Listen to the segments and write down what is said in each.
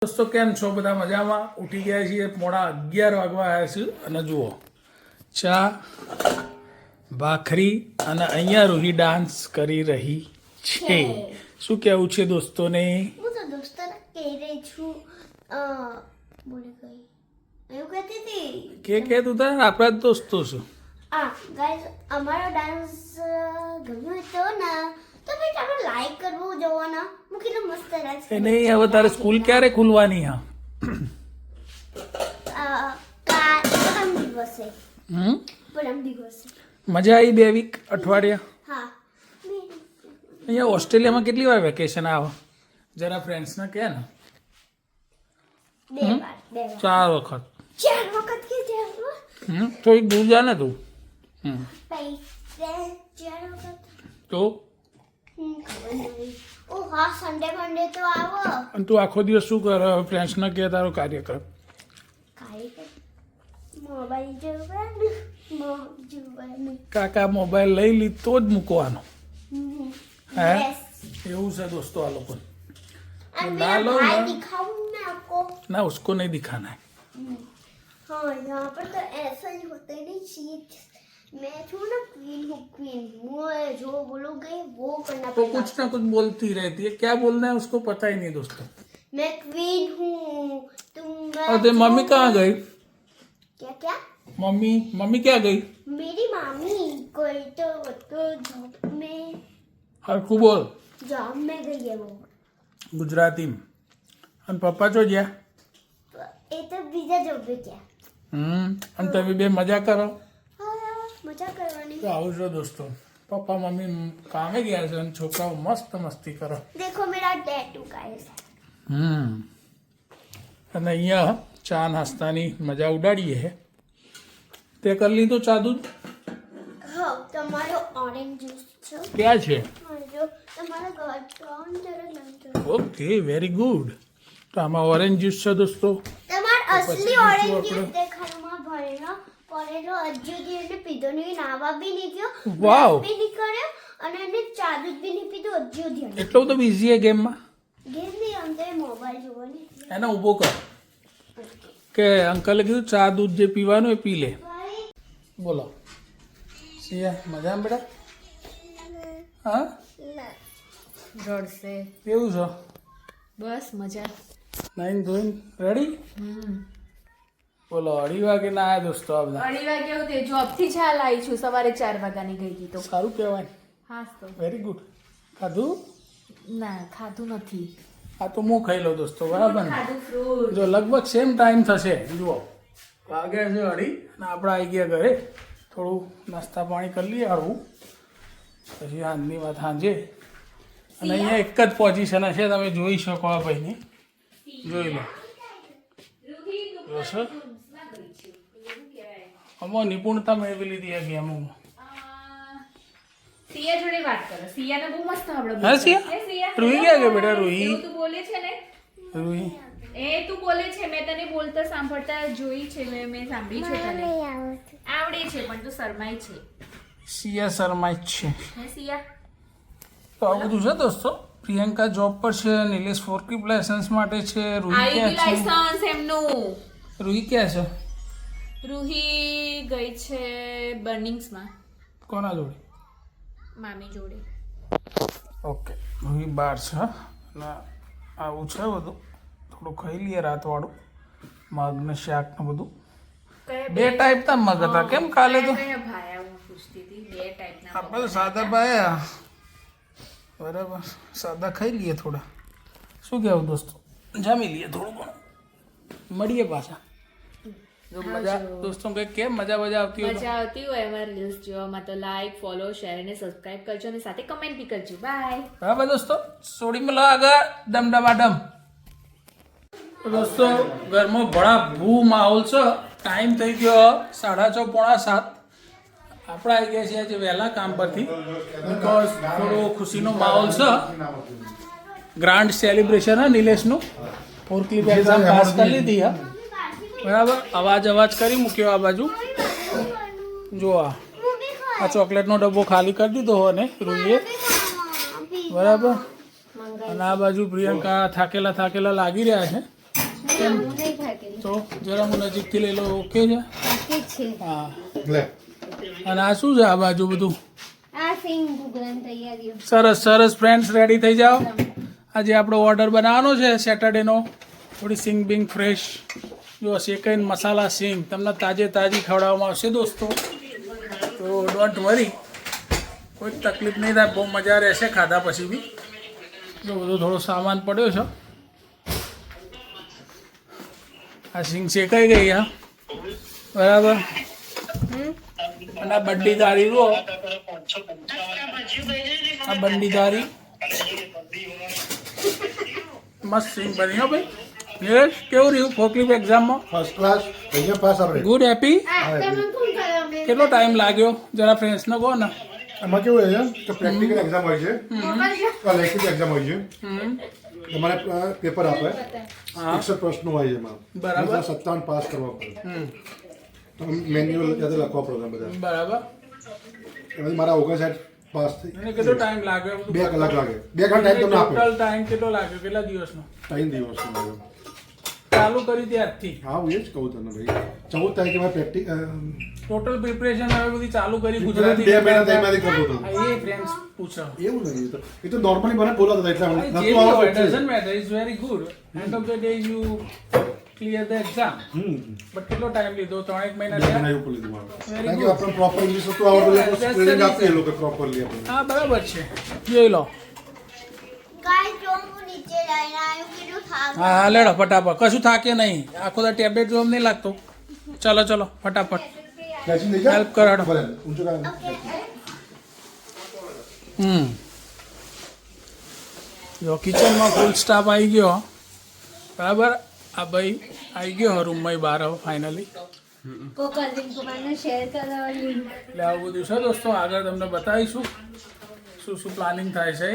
દોસ્તો કેમ છો બધા મજામાં? ઉઠી ગયા છીએ, 11:30 વાગવા આવ્યા છે અને જુઓ ચા ભાખરી અને અહીંયા રૂહી ડાન્સ કરી રહી છે. શું કહેવું છે દોસ્તોને? હું તો દોસ્તોને કહી રહી છું બોલી ગઈ એવું કહેતી હતી કે તું તાર આપણા જ દોસ્તો છું. ગાઈસ અમારો ડાન્સ ગમ્યો તો ના તો ભાઈ તમે લાઈક કરવું જોવાના હું કેટલો મસ્ત ડાન્સ એ નહીં, હવે તારે સ્કૂલ ક્યારે ખુલવાની? હા પરમ દિવસે મજા આવી 2 વીક અઠવાડિયા? હા અહીંયા ઓસ્ટ્રેલિયામાં કેટલી વાર વેકેશન આવે? જરા ફ્રેન્ડ્સને કહે ને. 2 વાર 4 વખત. 4 વખત કે 4 થોડીક દૂર જા ને તું. ભાઈ 4 વખત તો ખબર નહીં. ઓ હા સન્ડે મંડે તો આવો અને તું આખો દિવસ શું કરે? ફ્રેન્ડ્સને કહે તારો કાર્યક્રમ. મોબાઈલ જોવાનું કાકા મોબાઈલ લઈ લીધો જ મૂકવાનો. હે એવું છે દોસ્તો આ લોકો. ना लो ना दिखाऊं मैं आपको ना उसको नहीं दिखाना है. हाँ यहाँ पर तो ऐसा ही होता है नहीं शीट मैं हूँ ना क्वीन हूँ क्वीन मुझे जो बोलोगे वो करना वो पड़ेगा. कुछ ना कुछ बोलती रहती है, क्या बोलना है उसको पता ही नहीं दोस्तों. मैं क्वीन हूँ तुम और तेरी मम्मी कहाँ गई? क्या क्या मम्मी क्या गई? मेरी मामी कोई तो जॉब में हरखू बोल जॉब में गई है वो गुजराती. અને પપ્પા ચો ગયા? એ તો બીજા જોબ पे क्या અને તમે બે મજા કરો. हाँ मजा करवानी. તો આવું છો દોસ્તો, પપ્પા મમ્મી કામે ગયા છે અને છોકરાઓ મસ્ત મસ્તી કરો. देखो मेरा टैटू गाइस. અને અહીંયા ચા નાસ્તાની મજા ઉડાડીએ છે. તે કરી લીધું ચા દૂધ? हाँ તમારો ઓરેન્જ જ્યુસ છે ક્યાં છે? જો તમારા ઘર ત્રણ જરા લંચ ઓકે, વેરી ગુડ. તો આમાં ઓરેન્જ જ્યુસ છે દોસ્તો. તમાર અસલી પછી ઓરેન્જ બીજું જ્યુસ દેખાડમાં ભરેલો પડેલો હજુ સુધી એને પીધો નહીં, નાવા બી નહીં ગયો, વાવ. બી નહીં કર્યો અને એને ચા દૂધ બી નહીં પીધું હજુ સુધી. એટલો બધો બિઝી છે ગેમમાં? ગેમ નહીં રમતો એ મોબાઈલ જોવાની. એને ઊભો કર કે અંકલે કીધું ચા દૂધ જે પીવાનું એ પી લે. ભાઈ બોલો સિયા, મજામાં બેટા? હા રડશે કેવું છો? બસ મજા. નાઈન ધોઈને રેડી? બોલો 2:30 વાગે ના આવ્યા દોસ્તો આ બધા. 2:30 વાગે હું તે જોબ થી ચાલ આવી છું, સવારે 4 વાગ્યાની ગઈ હતી તો. સારું કહેવાય. હા તો વેરી ગુડ. ખાધું? ના ખાધું નથી. આ તો હું ખાઈ લઉં દોસ્તો, બરાબર ને? ખાધું ફ્રૂટ. જો લગભગ સેમ ટાઈમ થશે. જુઓ વાગ્યા છે 2:30 અને આપણે આવી ગયા ઘરે. થોડું નાસ્તા પાણી કરી લઈએ હળવું, પછી સાંજની વાત સાંજે. અને અહીંયા એક જ પોઝિશન હશે, તમે જોઈ શકો આ ભાઈની. જોઈ લો. જોશો? આમાં નિપુણતા મેળવી લીધી આ ગેમોમાં. સિયા જોડે વાત કરો. સિયાને બહુ મસ્ત આવડે. હા સિયા? હે સિયા? રૂહી ક્યાં ગઈ બેટા? રૂહી એવું તું બોલે છે ને, રૂહી એ તું બોલે છે, મેં તને બોલતા સાંભળતા જોઈ છે, મેં સાંભળી છે તને. આવડે છે પણ તું શરમાય છે. સિયા શર્મા જ છે. હે સિયા? તો આવું બધું છે દોસ્તો. પ્રિયંકા જોબ પર છે, નિલેશ ફોર્કલિફ્ટ લાયસન્સ માટે છે, રૂહી આવી ક્યાં ગયું છે? લાયસન્સ એમનું. રૂહી ક્યાં છે? રૂહી ગઈ છે બર્નિંગ્સમાં કોના જોડે? મામી જોડે. ઓકે, રૂહી બહાર છે. અને આવું છે બધું. થોડું ખાઈ લઈએ રાતવાળું, મગ ને શાક ને બધું. કયા 2 ટાઈપના મગ હતા કેમ કાલે તો? કયા ભાયા હું પૂછતી હતી. 2 ટાઈપના આપણે તો સાદા પાયા, બરાબર. સાદા ખાઈ લઈએ થોડા. શું કહેવું દોસ્તો? જમી લઈએ થોડું ઘણું, મળીએ પાછા. જો મજા દોસ્તો કંઈક કેમ મજા આવતી હોય તો મજા આવતી હોય અમારા રીલ્સ જોવામાં તો લાઈક ફોલો શેર અને સબસ્ક્રાઇબ કરજો અને સાથે કમેન્ટ બી કરજો. બાય. બરાબર દોસ્તો. સોડી મળો આગળ ડમડમાડમ. તો દોસ્તો ઘરમાં બડા ભૂ માહોલ છે. ટાઈમ થઈ ગયો 6:30 પોણા 7. આપણે આવી ગયા છીએ આજે વહેલા કામ પરથી, બિકોઝ થોડો ખુશીનો માહોલ છે. ગ્રાન્ડ સેલિબ્રેશન હા નિલેશનું. ફોર્કલિફ્ટ એક્ઝામ પાસ કરી લીધી હા, બરાબર. અવાજ કરી મૂક્યો આ બાજુ. જો આ ચોકલેટનો ડબ્બો ખાલી કરી દીધો અને રૂહીએ, બરાબર. અને આ બાજુ પ્રિયંકા થાકેલા લાગી રહ્યા છે. હું નહીં થાકેલી. તો જરા હું નજીકથી લઈ લો. ઓકે છે? બાકી જ છે. હા. લે અને આ શું છે આ બાજુ બધું? આ સિંગ ઘૂઘરાની તૈયારીઓ. સરસ સરસ ફ્રેન્ડ્સ, રેડી થઈ જાઓ. આજે આપણો ઓર્ડર બનાવવાનો છે સેટરડેનો. થોડી સિંગ બિંગ ફ્રેશ, જો શેકાઈને મસાલા સિંગ તમને તાજી ખવડાવવામાં આવશે દોસ્તો. તો ડોન્ટ વરી, કોઈ તકલીફ નહીં થાય, બહુ મજા રહેશે ખાધા પછી બી. જો બધો થોડો સામાન પડ્યો છે. આ સિંગ શેકાઈ ગઈ હા, બરાબર. અને આ બંડી દારી જુઓ, આ બંડી દારી મસ્ત સિંગ બની હો ભાઈ. યસ, કેવું રહ્યું ફોકલીફ એક્ઝામમાં? ફર્સ્ટ ક્લાસ અહીંયા પાસ આપણે ગુડ, હેપી? તમે શું કરો અમે? કેટલો ટાઈમ લાગ્યો જરા ફ્રેન્ડ્સને કહો ને. એમાં કેવું હોય છે કે પ્રેક્ટિકલ એક્ઝામ હોય છે, લેખિત એક્ઝામ હોય છે. તમારે પેપર આપે, હા 61 પ્રશ્નો હોય છે એમાં. બરાબર. 57 પાસ કરવા પડે. તો મેન્યુઅલ યાદ લખવા પડે બધા. બરાબર. એમાંથી મારા 59 પાસ થઈ. અને કેટલો ટાઈમ લાગ્યો? 2 કલાક લાગે. 2 કલાક ટાઈમ તમને આપે. ટોટલ ટાઈમ કેટલો લાગ્યો? કેટલા દિવસનો 3 દિવસ ચાલુ કરી ત્યારથી? હા હું એ જ કહું તને ભાઈ. 14 તારીખે મારે પ્રેક્ટિસ ટોટલ પ્રિપરેશન હવે બધી ચાલુ કરી 2 ગુજરાતી? મહિના તૈયારી કરતો હતો. હા, એ ફ્રેન્ડ્સ પૂછો. એવું નથી, એ તો નોર્મલી મને બોલાતા હતા એટલે જે નતું બી હોય, આવડતું. doesn't matter, it's very good. End of the day you clear the exam. But કેટલો ટાઈમ લીધો? 3-1 મહિના 2 થયા? મહિના એવું લીધું મારે. Very કારણ કે good. આપણને પ્રોપર ઇંગ્લિશ નતું આવડતું એટલે That's the ટ્રેનિંગ આપી એ reason. લોકો પ્રોપરલી આપણને. હા બરાબર છે, જોઈ લો. ગાઈસ જો હું નીચે જઈને આવ્યું કીધું થાક. હા હા લેડો ફટાફટ, કશું થાકે નહીં. આખો તો ટેબ્લેટ જોમ નહીં લાગતો. ચલો ચલો ફટાફટ. બેસી નહીં જા. Help કર હેડો. ભલે, ઊંચું કર. જો કિચનમાં ફૂલ સ્ટાફ આવી ગયો બરાબર. આ ભાઈ આવી ગયો રૂમમાં બહાર હવે ફાઇનલી. કો કઝિન કુમારને શેર કરવાની. એટલે આવું બધું છે દોસ્તો, આગળ તમને બતાવીશું શું શું પ્લાનિંગ થાય છે.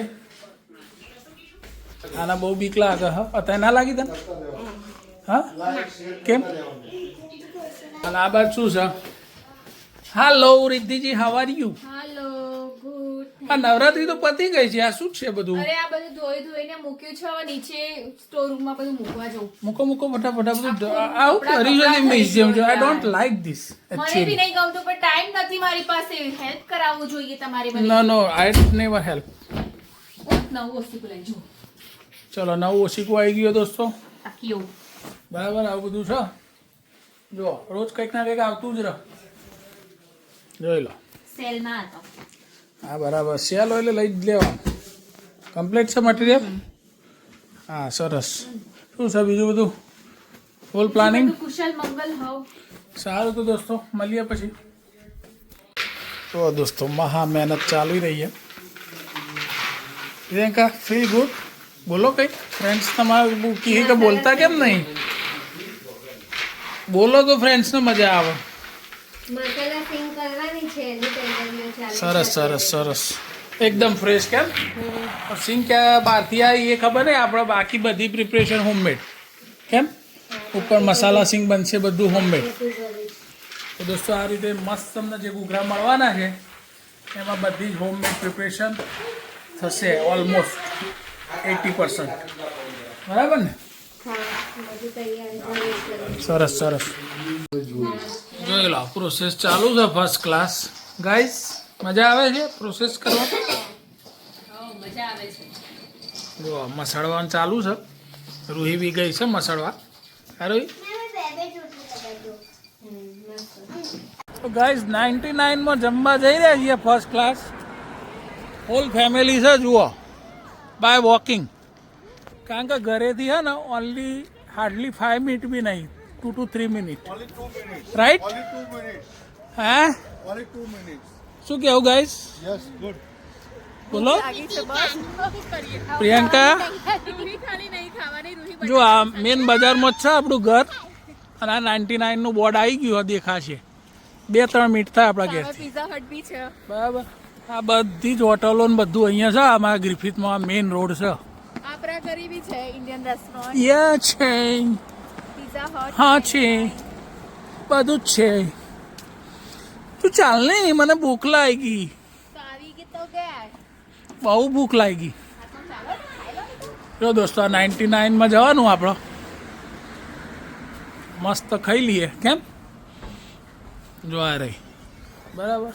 આના બહુ બીક લાગે. હા અત્યારે ના લાગી તને? હા કેમ? અને આ બાજુ શું છે? Hello Riddhiji, how are you? Hello, good. આ નવરાત્રી તો પતી ગઈ છે, આ શું છે બધું? અરે આ બધું ધોઈને મૂક્યું છે, હવે નીચે સ્ટોર રૂમમાં બધું મૂકવા જવું. મૂકો ફટાફટ. આ બધું આવું કરી મ્યુઝિયમ છે. આઈ ડોન્ટ લાઈક ધીસ મને બી એકચ્યુઅલી. નહીં ગમતું, પણ ટાઈમ નથી મારી પાસે. હેલ્પ કરાવવું જોઈએ તમારે મને. નો આઈ નેવર હેલ્પ. નવું વસ્તુ લઈ જો. ચલો નવું ઓશીકું આવી ગયો દોસ્તો, બાકી એવું. બરાબર. આવું બધું છે. જો રોજ કંઈક ના કંઈક આવતું જ રહે. જોઈ લો. સેલમાં હતો. હા બરાબર. સેલ હોય એટલે લઈ જ લેવાનું. કમ્પ્લીટ છે મટીરિયલ? હા સરસ. શું છે બીજું બધું? ફૂલ પ્લાનિંગ? બધું કુશલ મંગલ હોવ. સારું તો દોસ્તો મળીએ પછી. તો દોસ્તો મહા મહેનત ચાલી રહી છે. Priyanka feel good? બોલો કંઈક. ફ્રેન્ડ્સ તમારે કહે કે બોલતા કેમ નહીં? બોલો તો ફ્રેન્ડ્સને મજા આવે. મસાલા સિંગ કરવાની છે એની તૈયારીઓ ચાલે. સરસ સરસ સરસ, એકદમ ફ્રેશ. કેમ સિંગ ક્યાં બહારથી આવી એ ખબર નહીં, આપણે બાકી બધી પ્રિપરેશન હોમમેડ. કેમ ઉપર મસાલા સિંગ બનશે બધું હોમમેડ. તો દોસ્તો આ રીતે મસ્ત તમને જે ઘૂઘરા મળવાના છે એમાં બધી જ હોમમેડ પ્રિપરેશન થશે ઓલમોસ્ટ 80%. બરાબર ને? હા બધું તૈયારી સરસ સરસ. જોઈ લો પ્રોસેસ ચાલુ છે ફર્સ્ટ ક્લાસ. ગાઈસ મજા આવે છે પ્રોસેસ કરવા? મજા આવે છે. જો મસાડવાનું ચાલુ છે. રૂહી બી ગઈ છે મસાડવા. રૂહી તો ગાઈસ 99 માં જમવા જઈ રહ્યા છીએ ફર્સ્ટ ક્લાસ. હોલ ફેમિલી છે જુઓ, બાય વોકિંગ. કારણ કે ઘરેથી છે ને ઓનલી હાર્ડલી 5 મિનિટ બી નહીં, 2 to 3 મિનિટ. રાઈટ? હા શું કહેવું ગાઈસ? બોલો પ્રિયંકા. જો આ મેન બજારમાં જ છે આપણું ઘર, અને આ 99 નું બોર્ડ આવી ગયું દેખાશે. 2-3 મિનિટ થાય આપણા ઘેરથી. પિઝા હટ બી છે. બરાબર. આ બધી જ હોટલો ને બધું અહીંયા છે. અમારા ગ્રિફિથમાં મેઇન રોડ છે. આપણા ઘરે બી છે ઇન્ડિયન રેસ્ટોરન્ટ. યા છે, પિઝા હટ. હા છે, બધું જ છે. તું ચાલ ને, મને ભૂખ લાગી, આવી ગઈ તો ગયા. બહુ ભૂખ લાગી. જો દોસ્તો આ 99 માં જવાનું આપણો. મસ્ત ખાઈ લઈએ કેમ જો આ રહી બરાબર